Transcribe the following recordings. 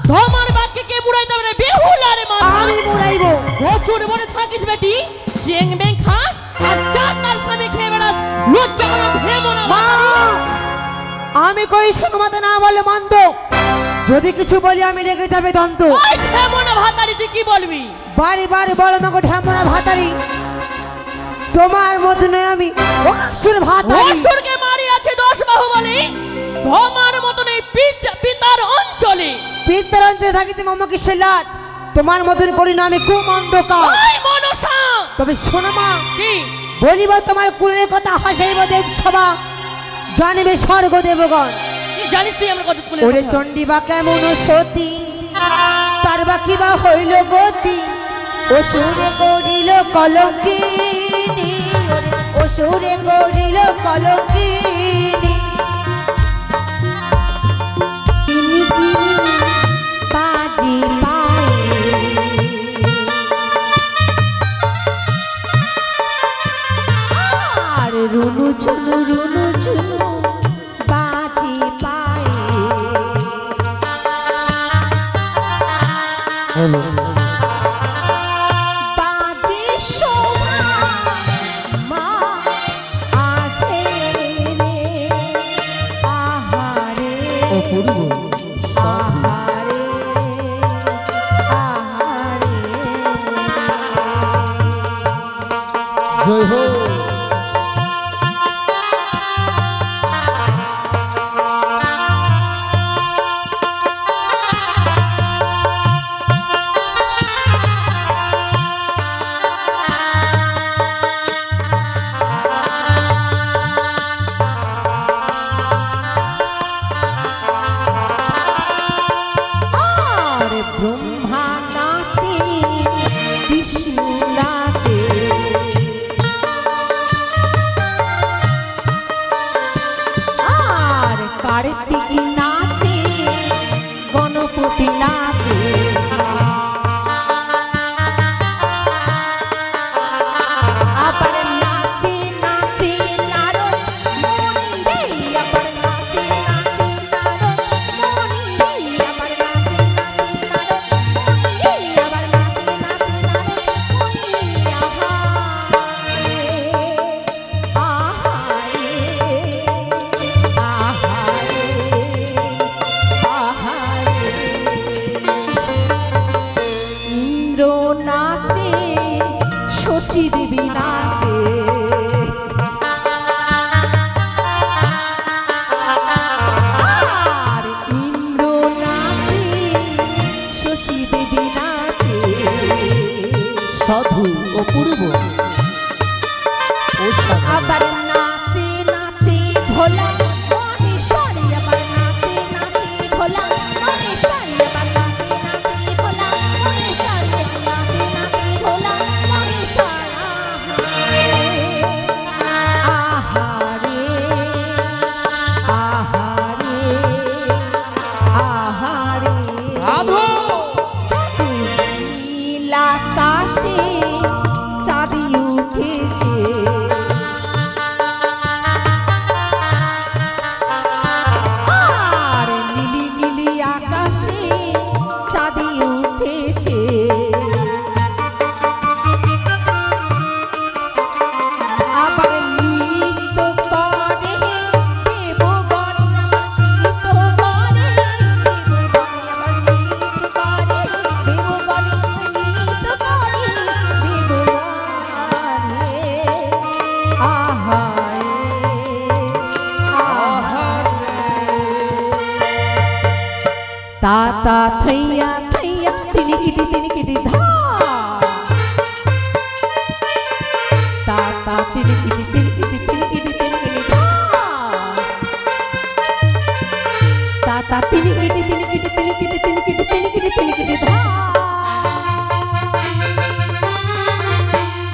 তোমার বাক্যে কে মুড়াইতে পারে বেহুলা রে মা আমি মুড়াইবো প্রচুর মনে থাকিস বেটি চেং বেং খাস আর চার তার স্বামী খেয়ে বেড়াস লজ্জা করে ভেবো না মা আমি কই শুনমাতে না বলে মন্দ যদি কিছু বলি আমি লেগে যাবে দন্ত ওই ভেবো না ভাতারি তুই কি বলবি বাড়ি বাড়ি বলো আমাকে ঢামনা ভাতারি তোমার মত নয় আমি অসুর ভাতারি অসুরকে মারি আছে 10 বাহুবলী তোমার মত নেই পিতার অঞ্চলে পিতার অঞ্চলে থাকিতে মামাকে সেলাত তোমার মতন করি না আমি খুব অন্ধকার ওই মনসা তবে শোনো মা কি বলিব তোমার কুলের কথা হাসাইব দেব সভা জানিবে স্বর্গ দেবগণ কি জানিস তুই আমার কত কুলের ওরে কথা চণ্ডী বা কেমন সতী তার বা কিবা হইল গতি অসুরে করিল কলঙ্কিনী অসুরে করিল কলঙ্কিনী কিনি কিনি বাজি পায়ে আর রুনু ঝুনু বাজি পায়ে হ্যালো বাজি শোভা মা আছে রে আহারে অপূর্ব আহারে আহারে জয় হো ব্রহ্মা নাচে বিষ্ণু নাচে আর কার্তিক নাচে গণপতি নাচে আবার নাচে নাচে নারদ মুনি রে আবার নাচে নাচে নারদ মুনি রে আবার নাচে দেবী নাচে আর ইন্দ্র নাচে শচী দেবী নাচে সাধু অপূর্ব আবার নাচে নাচে ভোলা মহেশ্বরী আবার নাচে নাচে ভোলা মহেশ্বরী আবার নাচে নাচে ভোলা মহেশ্বরী নাচে নাচে ভোলা মহেশ্বর আহারে আহারে আহারে সাধু নীল আকাশে চাঁদি উঠেছে আর নীলি নীলি আকাশে চাঁদি উঠেছে আবার নৃত্য করে দেবগণ নৃত্য করে দেবগণ আবার নৃত্য করে দেবগণ নৃত্য করে দেবগণ আহারে আহারে ताता थैया थैया तिनिकिटी धा ताता तिनिकिटी धा ताता तिनिकिटी धा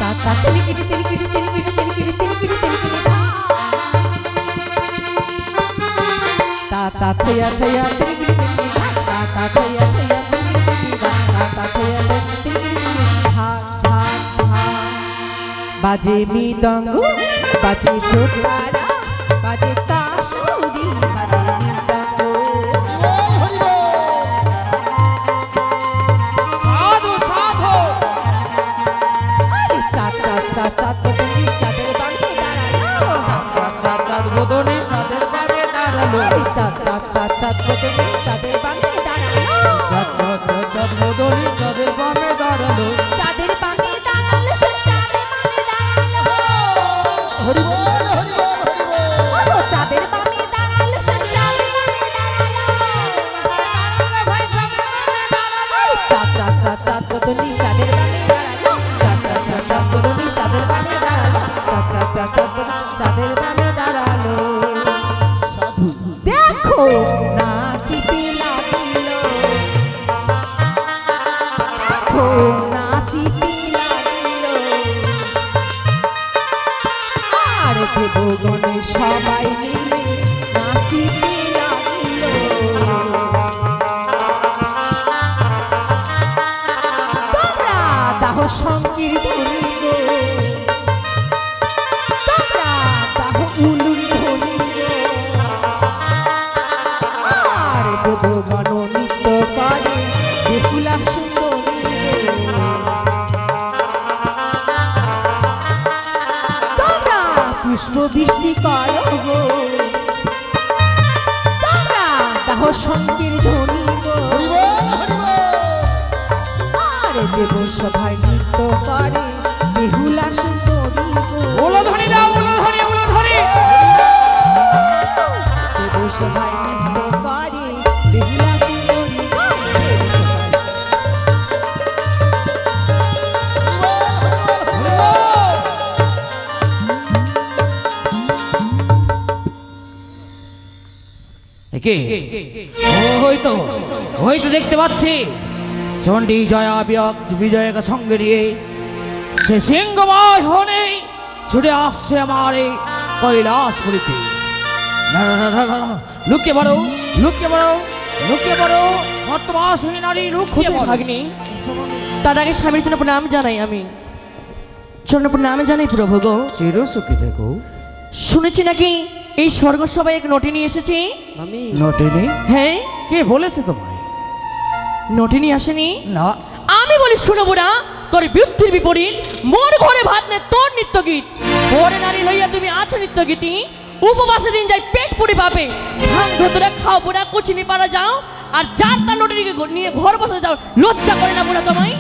ताता तिनिकिटी धा ताता थैया थैया बाजे मृदंग बाजे जोतारा बाजे ताशुरी बाजे मृदंग দাঁড়ালো চাঁদ চাঁদ চাঁদ চাঁদ বদলি চাঁদের বামে দাঁড়ালো চাঁদ চাঁদ চাঁদ চাঁদ বদলি চাঁদের বামে দাঁড়ালো চাঁদের বামে দাঁড়ালো সে চাঁদের বামে দাঁড়ালো হরি বল হরি বল হরি বল ও চাঁদের বামে দাঁড়ালো সে চাঁদের বামে দাঁড়ালো চাঁদ চাঁদ চাঁদ চাঁদ বদলি চাঁদের বামে দাঁড়ালো চাঁদ চাঁদ চাঁদ চাঁদ বদলি চাঁদের বামে দাঁড়ালো চাঁদ চাঁদ চাঁদ চাঁদ বদলি চাঁদের বামে দাঁড়ালো সাধু দেখো নাচিতে লাগিল দেখো নাচিতে লাগিল আর দেবগণে সবাই মিলে নাচিতে লাগিল তোমরা দাহ সংকীর্তনী গো তোমরা দাহ উলুর ধ্বনি গো আর দেবগণ নৃত্য করে বেহুলা সুন্দরী তোমরা পুষ্প বৃষ্টি করো গো তোমরা দাহ সংকীর্তনী গো হরি বল হরি বল আর দেব সভায় নৃত্য করে বেহুলা সুন্দরী গো উলুধ্বনি দাও উলুধ্বনি উলুধ্বনি দেব সভায় নৃত্য করে বেহুলা সুন্দরী গো দেব সভায় একে হয়তো দেখতে পাচ্ছি চণ্ডী জয়া বিজয়কে সঙ্গে নিয়ে সে সিংহময় হনে ছুটে আসছে আমার এই কৈলাসপুরীতে লুকিয়ে পড়ো লুকিয়ে পড়ো লুকিয়ে পড়ো মর্তবাসী নারী লুকিয়ে পড়ো ভাগ্নি তার আগে স্বামীর জন্য প্রণাম জানাই আমি চরণ প্রণাম জানাই প্রভু গো চিরসুখী দেখো শুনেছি নাকি এই স্বর্গসভায় এক নটিনী এসেছে নটিনি হ্যাঁ কে বলেছে তোমায় নটিনী আসেনি না আমি বলি শুনবো না তোর বিরুদ্ধের বিপরীত মোর ঘরে ভাত নে তোর নিত্য গীত পরে নারী লইয়া তুমি আছো নিত্য গীতি উপবাসে দিন যাই পেট পুড়ি পাবে ভাঙ ধরে খাও বুড়া কুচিনি পাড়া যাও আর যার তার নটিনীকে নিয়ে ঘর বসে যাও লজ্জা করে না বুড়া তোমায়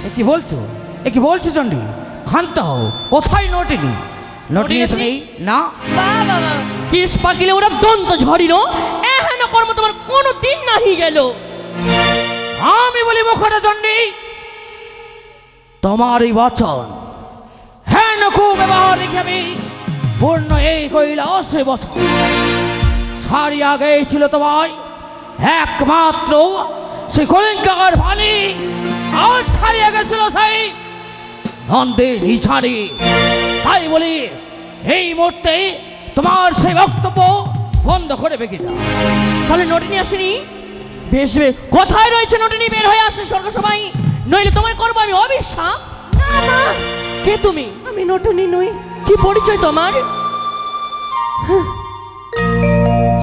এ কি বলছো চণ্ডী ক্ষান্ত হও কোথায় নটিনি নটিনি নটিনি নেই না বাবা কেশ পাকিলে ওরা দন্ত ঝরিল এহেন কর্ম তোমার কোনো দিন নাহি গেল আমি বলি মুখটা চণ্ডী তোমার এই বচন হ্যাঁ নকু ব্যবহার রেখে আমি পূর্ণ এই কৈলাসে বছর ছাড়িয়া গেছিল তোমায় একমাত্র সে কলিঙ্গার ভানি আর ছাড়িয়া গেছিল সেই নন্দের নিছানি তাই বলি এই মুহূর্তে তোমার সেই বক্তব্য বন্ধ করে বেঁকে দাও তাহলে নটিনী আসেনি বেশ বেশ কোথায় রয়েছে নটিনী বের হয়ে আসে স্বর্গসভায় নইলে তোমায় করবো আমি অবিশ্বাস না না কে তুমি আমি নটনি নই কি পরিচয় তোমার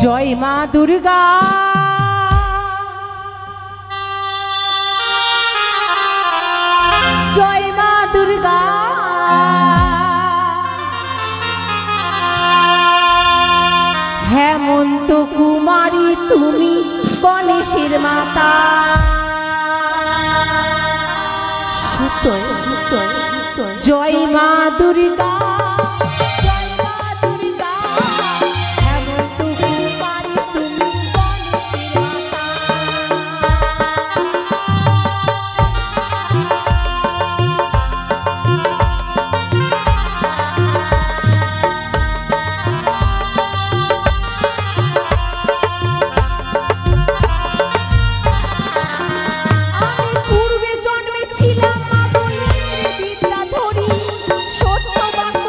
জয় মা দুর্গা জয় মা দুর্গা হেমন্ত কুমারী তুমি গণেশের মাতা জয় মা দুর্গা জয় মা দুর্গা হেমন্ত কুমারী তুমি গণেশের মাতা আমি পূর্বে জন্মে ছিলাম মা বলে বিদ্যা ধরি সত্য বাক্য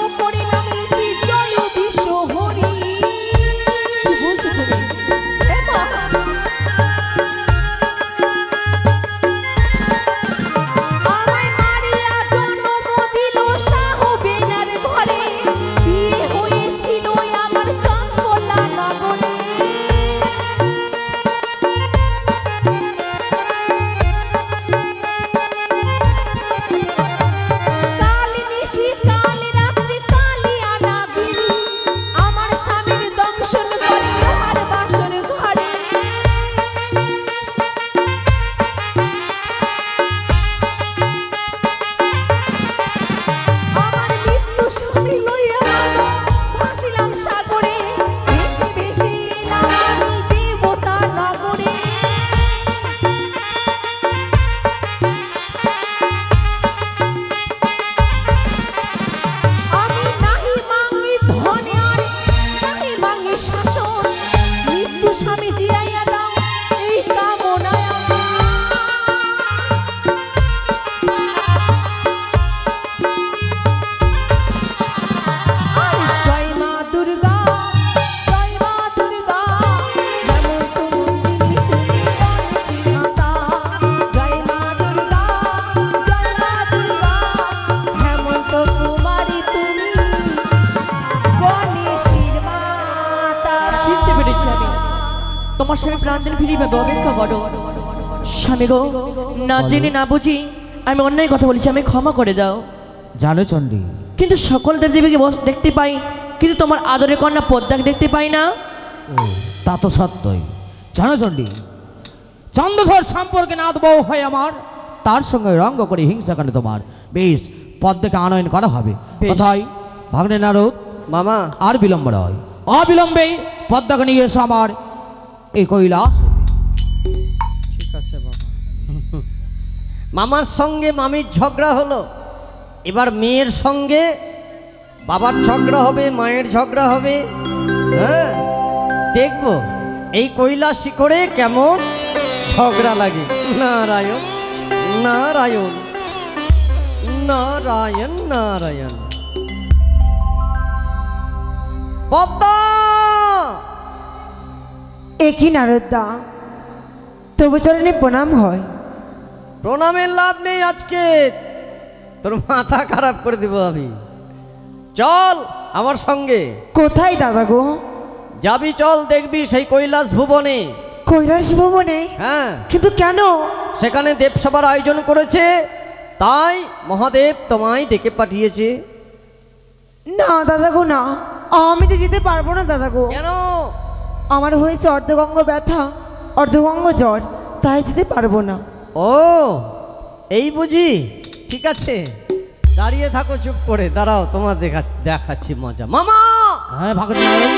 স্বামী জিয়াইয়া দাও এই কামনায় আমার। জয় মা দুর্গা, জয় মা দুর্গা, হেমন্ত মন্দিনী তুমি গণেশের মাতা। জয় মা দুর্গা, জয় মা দুর্গা, হেমন্ত কুমারী তুমি গণেশের মাতা। চিনতে পেরেছি আমি, তোমার স্বামী প্রাঞ্জল ফিরিয়ে পাবে, অপেক্ষা করো। স্বামী গো, না জেনে না বুঝি আমি অন্যায় কথা বলেছি, আমি ক্ষমা করে দাও। জানো চণ্ডী, কিন্তু সকল দেবদেবীকে দেখতে পাই, কিন্তু তোমার আদরের কন্যা পদ্মাকে দেখতে পাই না। তা তো সত্যই। জানো চণ্ডী, চন্দ্রধর সম্পর্কে নাথ বউ হয় আমার, তার সঙ্গে রঙ্গ করে হিংসা করে তোমার। বেশ, পদ্মাকে আনয়ন করা হবে। বেশ। কোথায় ভাগ্নে নারদ? মামা আর বিলম্ব নয়, অবিলম্বে পদ্মাকে নিয়ে এসো আমার এই কৈলাস। ঠিক আছে বাবা। মামার সঙ্গে মামির ঝগড়া হলো, এবার মেয়ের সঙ্গে বাবার ঝগড়া হবে, মায়ের ঝগড়া হবে। হ্যাঁ, দেখবো এই কৈলাস শিখরে কেমন ঝগড়া লাগে। নারায়ণ নারায়ণ নারায়ণ নারায়ণ। পদ্মা, একই নারদা, তবু চরণে প্রণাম হয়। প্রণামের লাভ নেই, আজকে তোর মাথা খারাপ করে দিব আমি। চল আমার সঙ্গে। কোথায় দাদা গো? যাবি, চল, দেখবি সেই কৈলাস ভুবনে। কৈলাস ভবনে? হ্যাঁ, কিন্তু কেন? সেখানে দেবসভার আয়োজন করেছে, তাই মহাদেব তোমায় ডেকে পাঠিয়েছে। না দাদা গো, না, আমি তো যেতে পারবো না দাদা গো। কেন? আমার হয়েছে অর্ধগঙ্গ ব্যথা, অর্ধগঙ্গ জ্বর, তাই যেতে পারবো না। ও, এই বুঝি? ঠিক আছে, দাঁড়িয়ে থাকো, চুপ করে দাঁড়াও, তোমার দেখাচ্ছি মজা। মামা, হ্যাঁ ভাগ্নে নারদ,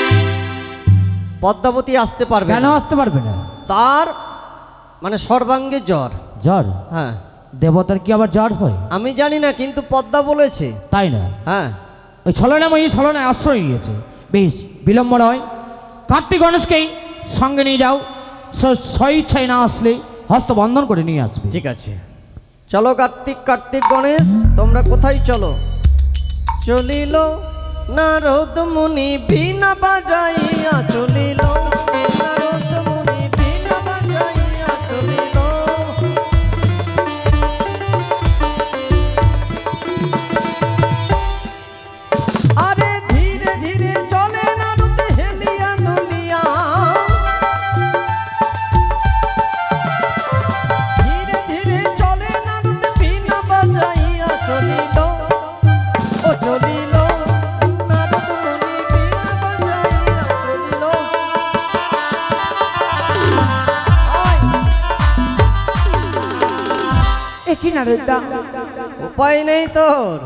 পদ্মাবতী আসতে পারবে কেন না। আসতে পারবে না? তার মানে সর্বাঙ্গে জ্বর। জ্বর? হ্যাঁ, দেবতার কি আবার জ্বর হয়? আমি জানি না, কিন্তু পদ্মা বলেছে। তাই না? হ্যাঁ, ওই ছলনাময়ী ছলনায় আশ্রয় নিয়েছে। বেশ, বিলম্ব নয়, কার্তিক গণেশকেই সঙ্গে নিয়ে যাও। স্বইচ্ছায় না আসলে হস্তবন্ধন করে নিয়ে আসবে। ঠিক আছে, চলো কার্তিক, কার্তিক গণেশ, তোমরা কোথায় চলো? চলিল নারদ মুনি বীণা বাজাইয়া, চলিল নারদ মুনি বীণা বাজাইয়া, চলিল। আরে ধীরে ধীরে চলে নারদ হেলিয়া দুলিয়া, ধীরে ধীরে চলে নারদ বীণা বাজাইয়া, চলিল ও চলিল নারদ মুনি বীণা বাজাইয়া, চলিল। একই নারদা, উপায় নেই তোর,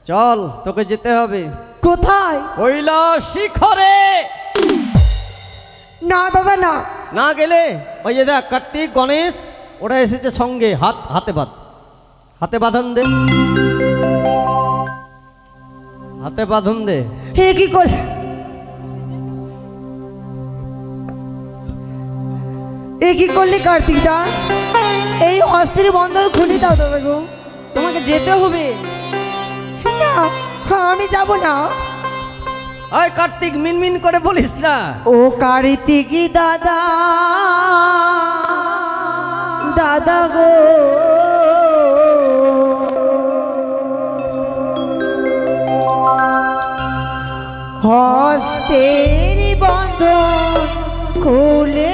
চল, তোকে যেতে হবে কোথায়? কৈলাস শিখরে। না দাদা, না। না গেলে ওই যে দেখ, কার্তিক গণেশ ওরা এসেছে সঙ্গে, হাতে হাতে বাঁধন দে, হাতে বাঁধন দে। হে কি করলে? এ কি করলে কার্তিক দা? এই অস্থির বন্ধন খুলে দাও দাদা গো। তোমাকে যেতে হবে। না, আমি যাব না। ওই কার্তিক, মিনমিন করে বলিস না। ও কার্তিক দাদা, দাদা গো, হস্তের বন্ধন খুলে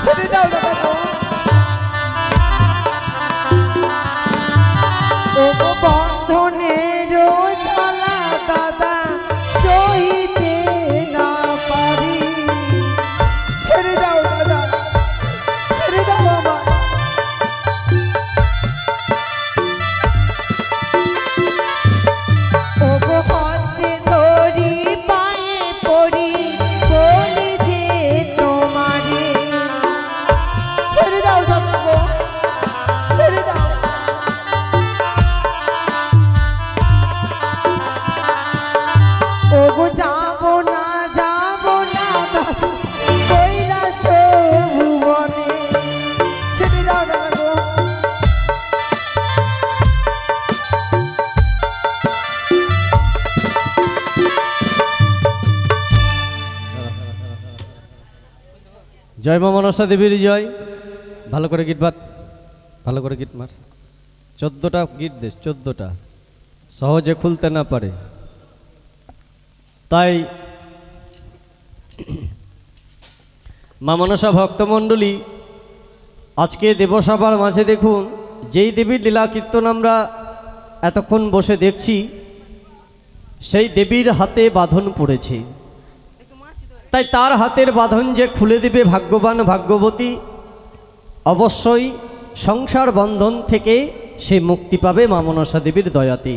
ছেড়ে দাও দাদা গো। ও বন্ধনের জ্বালা দাদা সইতে না পারি, ছেড়ে দাও দাদা, ছেড়ে দাও আমার। ও গো জয় মা মনসা দেবীর জয়। ভালো করে গীত বাদ, ভালো করে গীত মার। 14টা গীত দেশ, 14টা, সহজে খুলতে না পারে। তাই মা মনসা ভক্তমণ্ডলী, আজকে দেবসভার মাঝে দেখুন যেই দেবীর লীলা কীর্তন আমরা এতক্ষণ বসে দেখছি, সেই দেবীর হাতে বাঁধন পড়েছে। তাই তার হাতের বাঁধন যে খুলে দেবে ভাগ্যবান ভাগ্যবতী, অবশ্যই সংসার বন্ধন থেকে সে মুক্তি পাবে মা মনসা দেবীর দয়াতে।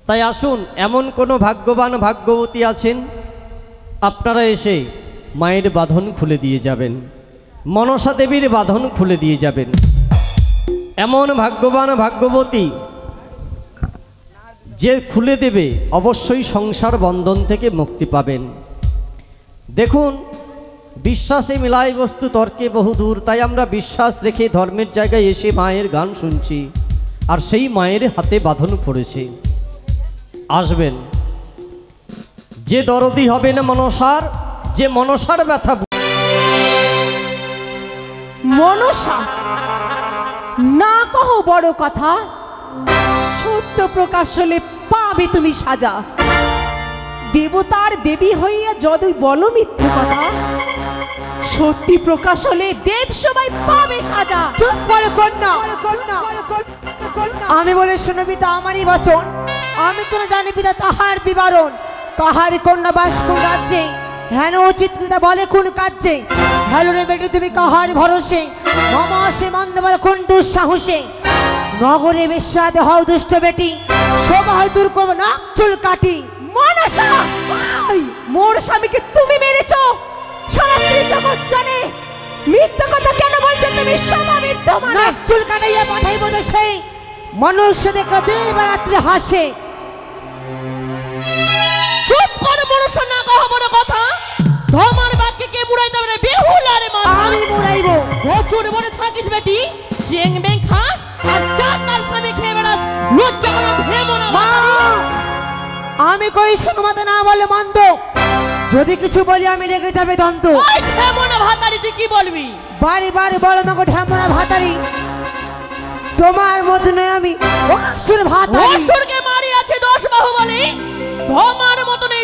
তাই আসুন, এমন কোনো ভাগ্যবান ভাগ্যবতী আছেন, আপনারা এসে মায়ের বাঁধন খুলে দিয়ে যাবেন, মনসা দেবীর বাঁধন খুলে দিয়ে যাবেন। এমন ভাগ্যবান ভাগ্যবতী যে খুলে দেবে, অবশ্যই সংসার বন্ধন থেকে মুক্তি পাবেন। দেখুন, বিশ্বাসে মিলাই বস্তু তর্কে বহুদূর। তাই আমরা বিশ্বাস রেখে ধর্মের জায়গায় এসে মায়ের গান শুনছি, আর সেই মায়ের হাতে বাঁধন পড়েছে। আসবেন, যে দরদি হবেন মনসার, যে মনসার ব্যথা। মনসা না কহো বড় কথা, সত্য প্রকাশ হলে পাবে তুমি সাজা। দেবতার দেবী হইয়া যদই বলো মিথ্যে কথা, সত্যি প্রকাশ হলে দেব সবাই পাবে সাজা। চুপ করে কন্যা, আমি বলে শোনো পিতা আমারই বচন। আমি তো জানি পিতা তাহার বিবরণ। কাহার কন্যা বাস কোন রাজ্যে, হেন উচিত পিতা বলে কোন কার্যে। হেলো রে বেটি তুমি কাহার ভরসে, মামা সে মন্দ বলে কোন দুঃসাহসে। নগরে বিস্বাদ হও দুষ্ট বেটি, শোভা হয় দূর করবো নাক চুল কাটি। মনসা, মোর স্বামীকে তুমি মেরেছো, সারা জগৎ জানে। মিথ্যা কথা কেন বলছো তুমি? সভা মিথ্যা মানে নাক চুল কাটাইয়া পাঠাইব দেশে, মনুষ্য দেখে দিন রাত্রে হাসে। চুপ করে মনসা, না কহ বড় কথা। তোমার বাক্যে কে বুড়াইতে পারে? বেহুলা রে মা, আমি মুড়াইবো। প্রচুর বনে থাকিস বেটি, চেং বেং খাস আর চার তার স্বামী খেয়ে বেড়াস। লজ্জা করে ভেবো না মা, আমি কই শোনো মাতা না বলে মন্দ, যদি কিছু বলি আমি লেগে যাবে দন্ত। ওই ভেবো না ভাতারি, তুই কি বলবি? বাড়ি বাড়ি বলো মাগো ঢেমনা ভাতারি, তোমার মতো নয় আমি অসুর ভাতারি। অসুরকে মারিয়াছে 10 বাহুবলী, তোমার মতো নেই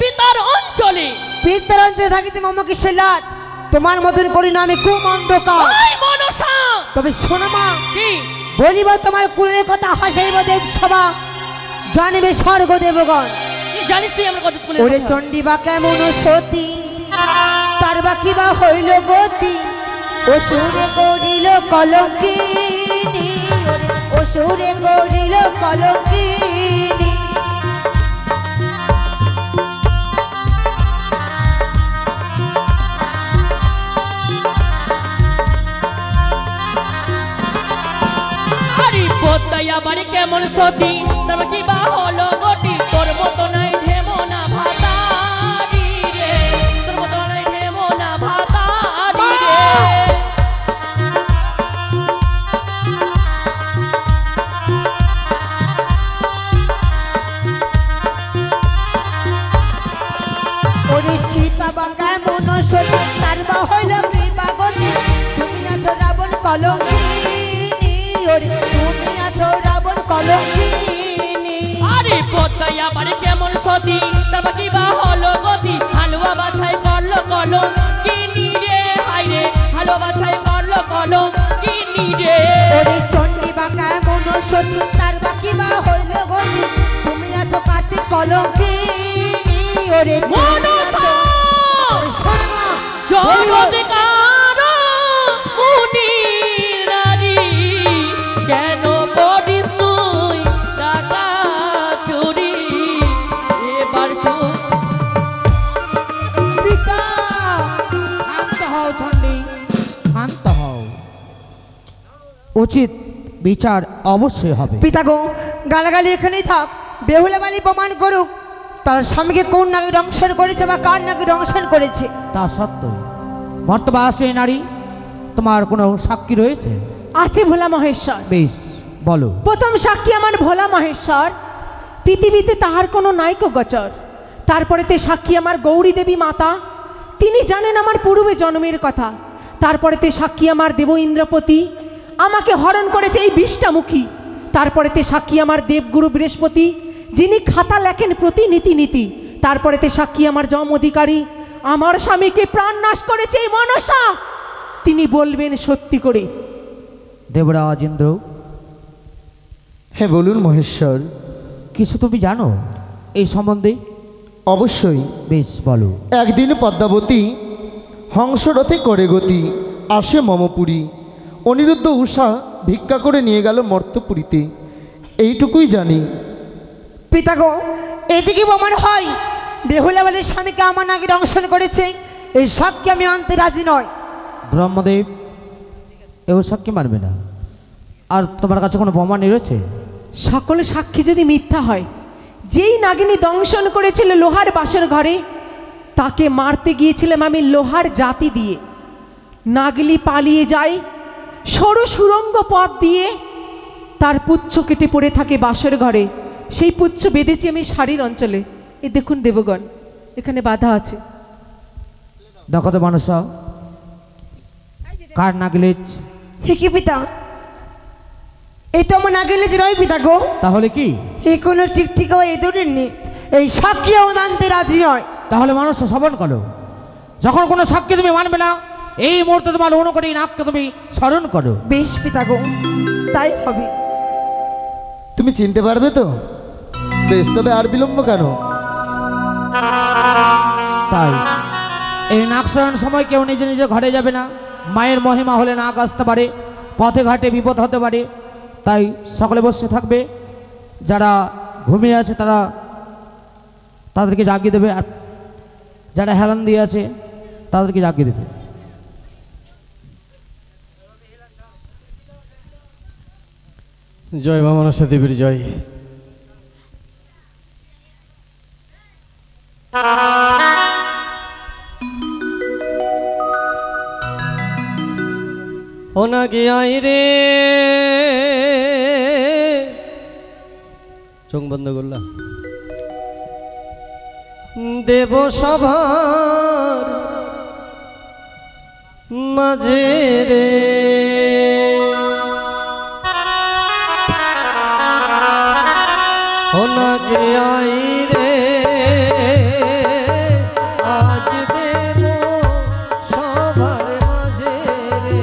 পিতার অঞ্চলে। পিতার অঞ্চলে থাকিতে মমকে সেলাত, তোমার মতন করি না আমি কুমন্দ কাজ। ওই মনসা, তবে শোনো মা, কি বলিব তোমার কুলের কথা, হাসাইব দেব সভা, জানিবে স্বর্গ দেবগণ। কি জানিস তুই আমার কথা? ওরে চণ্ডী বা কেমন সতী, তার বা কিবা হইল গতি। অসুরে করিল কলঙ্কিনী, অসুরে করিল কলঙ্কিনী। আরে পদ্মাইয়া বাড়ি কেমন সতী, তবে কি বা হলো গতি। তোর মতো নাই ঢেমো না ভাতারি রে, তোর মতো নাই ঢেমো না ভাতারি রে। ওরে সীতা বা কেমন সতী, তার বা হইল কৃপা গতি। তুমি আছো রাবণ কলঙ্কিনী, ওরে তুমি আছো রাবণ কলঙ্কিনী। আরে পদ্মাইয়া বাড়ি কেমন সতী, তবে কি বা হলো গতি। হালুয়া বাছাই করলো কলম কিনি রে, হাই রে হালুয়া বাছাই করলো কলম কিনি রে। ওরে চণ্ডী বা কেমন সতী, তার বা কিবা হইল গতি। তুমি আছো কার্তিক কলঙ্কিনী, ওরে মনসা, শোনো মা, জগৎকার মুনি নারী, কেন করিস তুই টাকা চুরি? এবার তুই পিতা শান্ত হও চণ্ডী, শান্ত হও। উচিত বিচার অবশ্যই হবে। পিতা গো, গালাগালি এখানেই থাক। বেহুলা বালি প্রমাণ করুক তার স্বামীকে কোন নাকি দংশন করেছে বা কার নাকি দংশন করেছে। তা সত্যই বর্তমান আসে নারী, তোমার কোনো সাক্ষী রয়েছে? আছে ভোলা মহেশ্বর। বেশ, বলো। প্রথম সাক্ষী আমার ভোলা মহেশ্বর, পৃথিবীতে তাহার কোনো নাইক গোচর। তারপরেতে সাক্ষী আমার গৌরী দেবী মাতা, তিনি জানেন আমার পূর্বে জন্মের কথা। তারপরেতে সাক্ষী আমার দেব ইন্দ্রপতি, আমাকে হরণ করেছে এই বিষ্টামুখী। তারপরেতে সাক্ষী আমার দেবগুরু বৃহস্পতি, যিনি খাতা লেখেন প্রতিনীতি নীতি। তারপরেতে সাক্ষী আমার যম অধিকারী, আমার স্বামীকে প্রাণ নাশ করেছে এই মনসা। তিনি বলবেন সত্যি করে। দেবরাজ ইন্দ্র, হ্যাঁ বলুন মহেশ্বর। কিছু তুমি জানো এই সম্বন্ধে? অবশ্যই। বেশ বলো। একদিন পদ্মাবতী হংসরথে করে গতি, আসে মমপুরী। অনিরুদ্ধ উষা ভিক্ষা করে নিয়ে গেল মর্তপুরীতে, এইটুকুই জানি। পিতাগো, এদিকে প্রমাণ হয় বেহুলা বলে স্বামীকে আমার নাকি দংশন করেছে, এই সাক্ষী আমি মানতে রাজি নয়। ব্রহ্মদেব, এও সাক্ষী মানবে না। আর তোমার কাছে কোনো প্রমাণ রয়েছে? সকল সাক্ষী যদি মিথ্যা হয়, যেই নাগিনী দংশন করেছিল লোহার বাসর ঘরে, তাকে মারতে গিয়েছিলাম আমি লোহার জাতি দিয়ে। নাগলি পালিয়ে যায় সরু সুরঙ্গ পথ দিয়ে, তার পুচ্ছ কেটে পড়ে থাকে বাসর ঘরে। সেই পুচ্ছ বেঁধেছি আমি শাড়ির অঞ্চলে। এ দেখুন দেবগণ, এখানে বাধা আছে। দেখো তো মানুষ কার নাগলেজ? হে কি পিতা, এই তো আমার নাগেলে যে নয় পিতাগো। তাহলে কি? এই কোনো ঠিক ঠিক এই দূরের নেই, এই সাক্ষী আমি মানতে রাজি নয়। তাহলে মানুষ শ্রবণ করো। যখন কোনো সাক্ষী তুমি মানবে না, এই মুহূর্তে তোমার অনুকরী নাককে তুমি স্মরণ করো। বেশ পিতাগো, তাই হবে। তুমি চিনতে পারবে তো? বেশ, তবে আর বিলম্ব কেন? তাই এই নাক স্মরণ সময় কেউ নিজে নিজে ঘরে যাবে না। মায়ের মহিমা হলে নাক আসতে পারে, পথে ঘাটে বিপদ হতে পারে। তাই সকলে বসে থাকবে। যারা ঘুমিয়ে আছে তাদেরকে জাগিয়ে দেবে, আর যারা হেলান দিয়ে আছে তাদেরকে জাগিয়ে দেবে। জয় মা মনসা দেবীর জয়। ও না গিয়াই রে, চোখ বন্ধ করলাম। দেব সভার মাঝে রে, ও না গিয়াই রে, আজ দেব সভার মাঝে রে,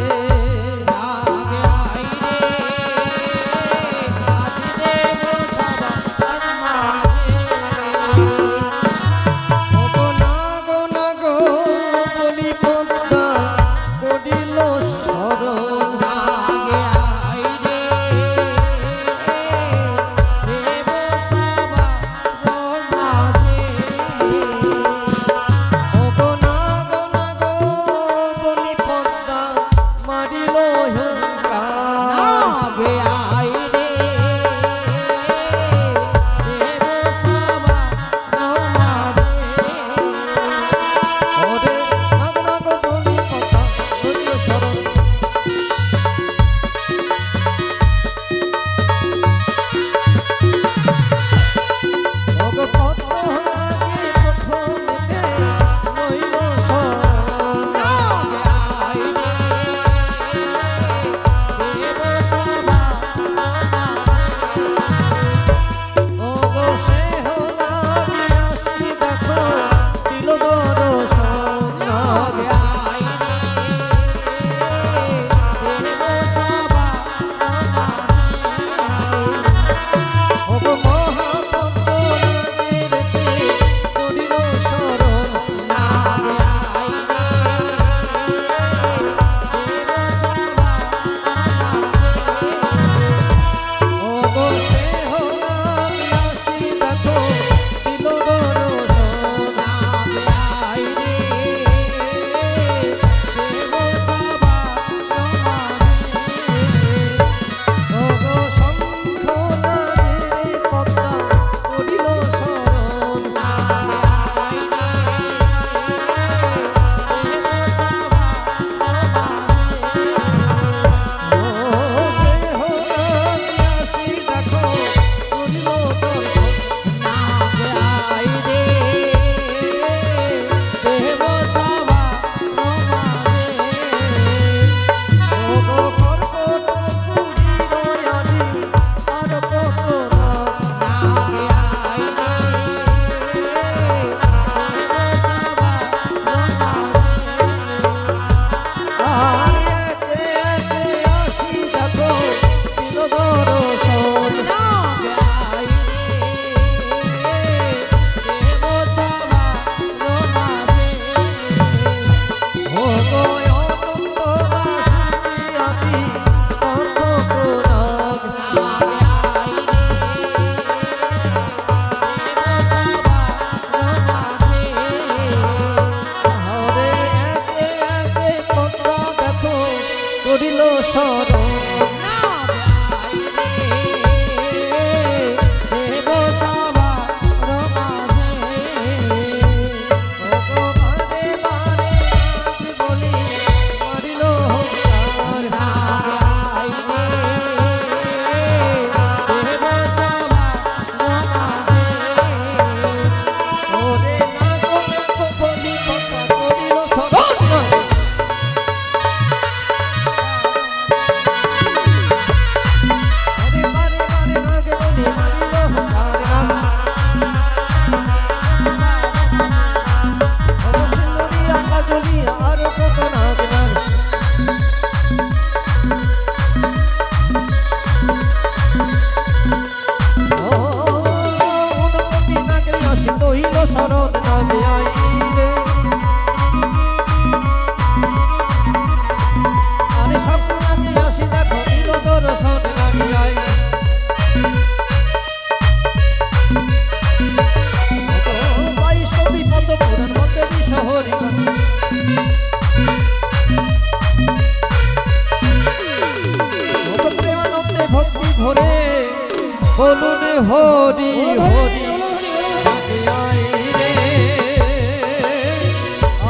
রইল শরণ নামে আই রে আরে স্বপ্ন আমি আসি দেখো দিল দর্শন নামে আই বাইশ কবি পদ পুরাণ মধ্যে বিশহরি প্রেমানন্দে ভক্তি ভরে বলুন হরি হরি আই রে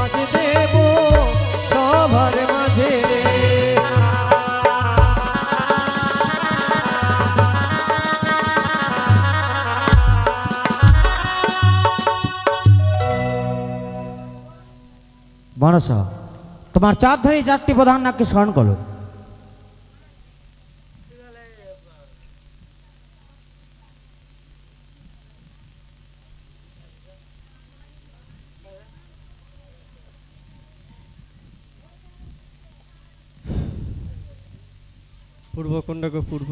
আজ দেব সবার মাঝে রে মনসা তোমার চারধারে চারটি প্রধান নাককে স্মরণ করো। পূর্ব কোনটাকে পূর্ব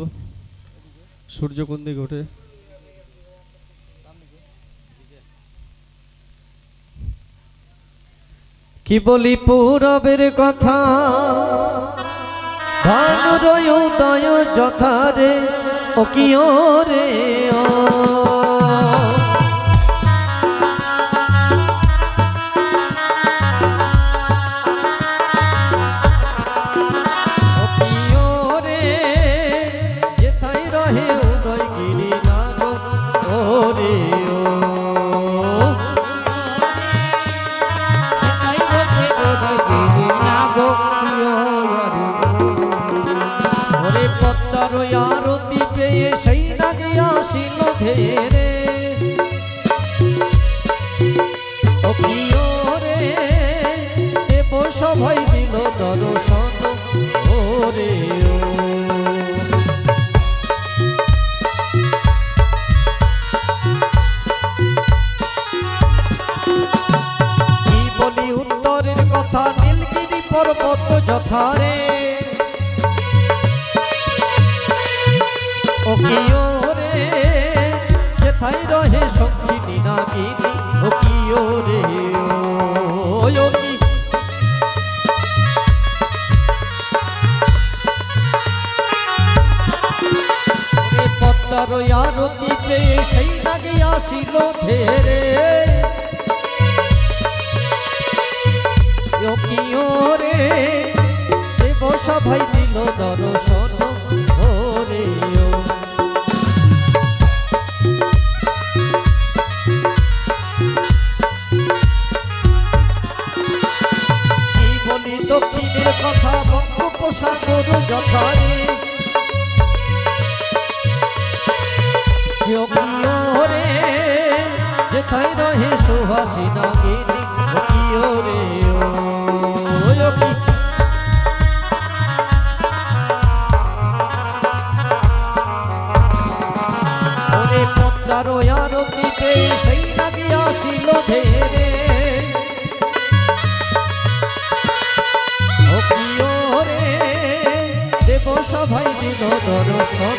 সূর্য কোন দিকে ওঠে কি বলি পূরবের কথা ভানুর উদয় যথারে ও কি রে ও আরতি পেয়ে সেই নাগিয়া শিল ধেরে ও প্রিয় রে দেব সবাই দিল দর্শন ওরে কি বলি উত্তরের কথা নীলগিরি পর্বত যথারে ও কিও রে যেথায় রহে সঙ্গিনী নাগিনী ও কিও রে ও কি পদ্মার আরতি পেয়ে সেই নাগিয়া শিল ধেরে ও কিও রে দেব সবাই দিল দর্শন ওরে দক্ষিণের কথা বঙ্গোপসাগর যথারে রে যেথায় রহে সুহাসী নাগিনী রে ওরে পদ্মার আরতিতে সেই নাগিয়া শিল ধেরে সবাই দিল দর্শন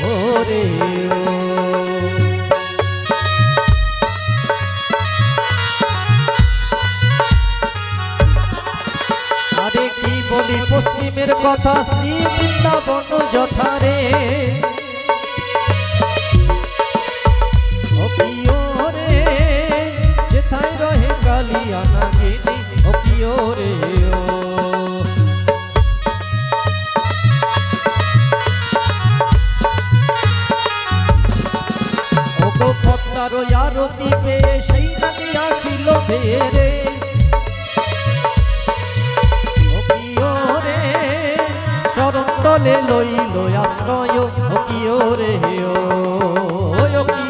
ওরে আরে কি বলি পশ্চিমের কথা শ্রী বৃন্দাবন যথারে ও প্রিয় রে যেথায় রহে কালিয়া নাগিনী ও প্রিয় রে পদ্মার আরতি পেয়ে সেই নাগিয়া শিল ধেরে ও প্রিয় রে চরণ তলে লইল আশ্রয় ও প্রিয় রে ও কি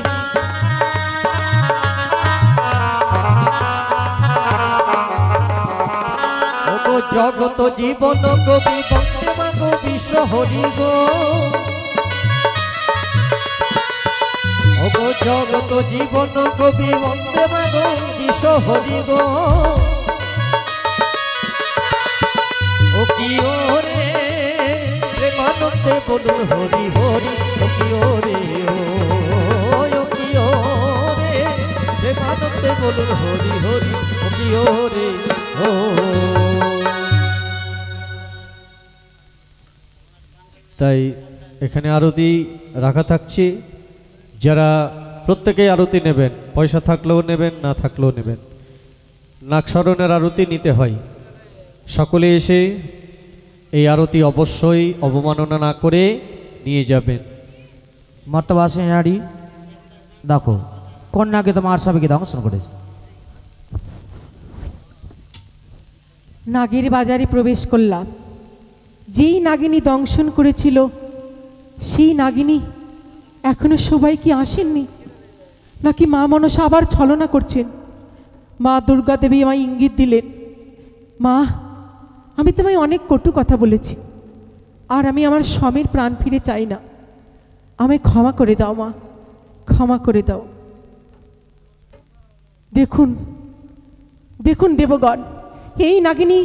ও জগত জীবন কবি বন্দে মাগো বিশ্ব হরি গো জগত জীবন কবি বন্দে মাগো বিশ্ব হরি গো ও কি রে প্রেমানন্দে বলুন হরি হরি ও কি রে ও কি রে প্রেমানন্দে বলুন হরি হরি ও প্রিয় রে ও। তাই এখানে আরতি রাখা থাকছে, যারা প্রত্যেকেই আরতি নেবেন, পয়সা থাকলেও নেবেন, না থাকলেও নেবেন। নাগশরণের আরতি নিতে হয়, সকলে এসে এই আরতি অবশ্যই অবমাননা না করে নিয়ে যাবেন। মর্তবাসী নারী দেখো কন্যাকে তোমার সবাইকে দংশন করেছে। নাগের বাজারে প্রবেশ করলাম। যেই নাগিনী দংশন করেছিল সেই নাগিনী এখনো সবাই কি আসেননি, নাকি মা মনসা আবার ছলনা করছেন? মা দুর্গা দেবী আমায় ইঙ্গিত দিলেন, মা আমি তোমায় অনেক কটু কথা বলেছি, আর আমি আমার স্বামীর প্রাণ ফিরে চাই না, আমায় ক্ষমা করে দাও মা, ক্ষমা করে দাও। দেখুন দেখুন দেবগণ, এই নাগিনী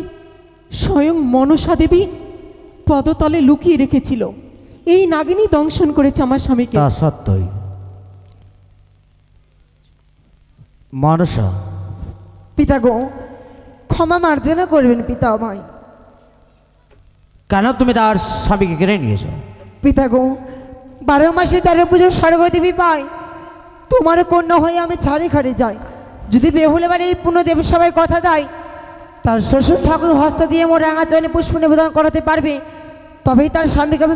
স্বয়ং মনসা দেবী পদতলে লুকিয়ে রেখেছিল। এই নাগিনী দংশন করেছে আমার স্বামীকে। তা সত্যই মনসা। পিতা গো, ক্ষমা মার্জনা করবেন পিতা আমায়। কেন তুমি তার স্বামীকে কেড়ে নিয়েছো? পিতা গো, 12 মাসে 13 পুজো স্বর্গদেবী পাই, তোমার কন্যা হয়ে আমি ছাড়ে খাড়ে যাই। যদি বেহুল এবার এই পূর্ণ দেব সবাই কথা দেয়, তার শ্বশুর ঠাকুর হস্ত দিয়ে মোর রাঙা চয়নে পুষ্প নিবেদন করাতে পারবে, তবেই তার স্বামীকে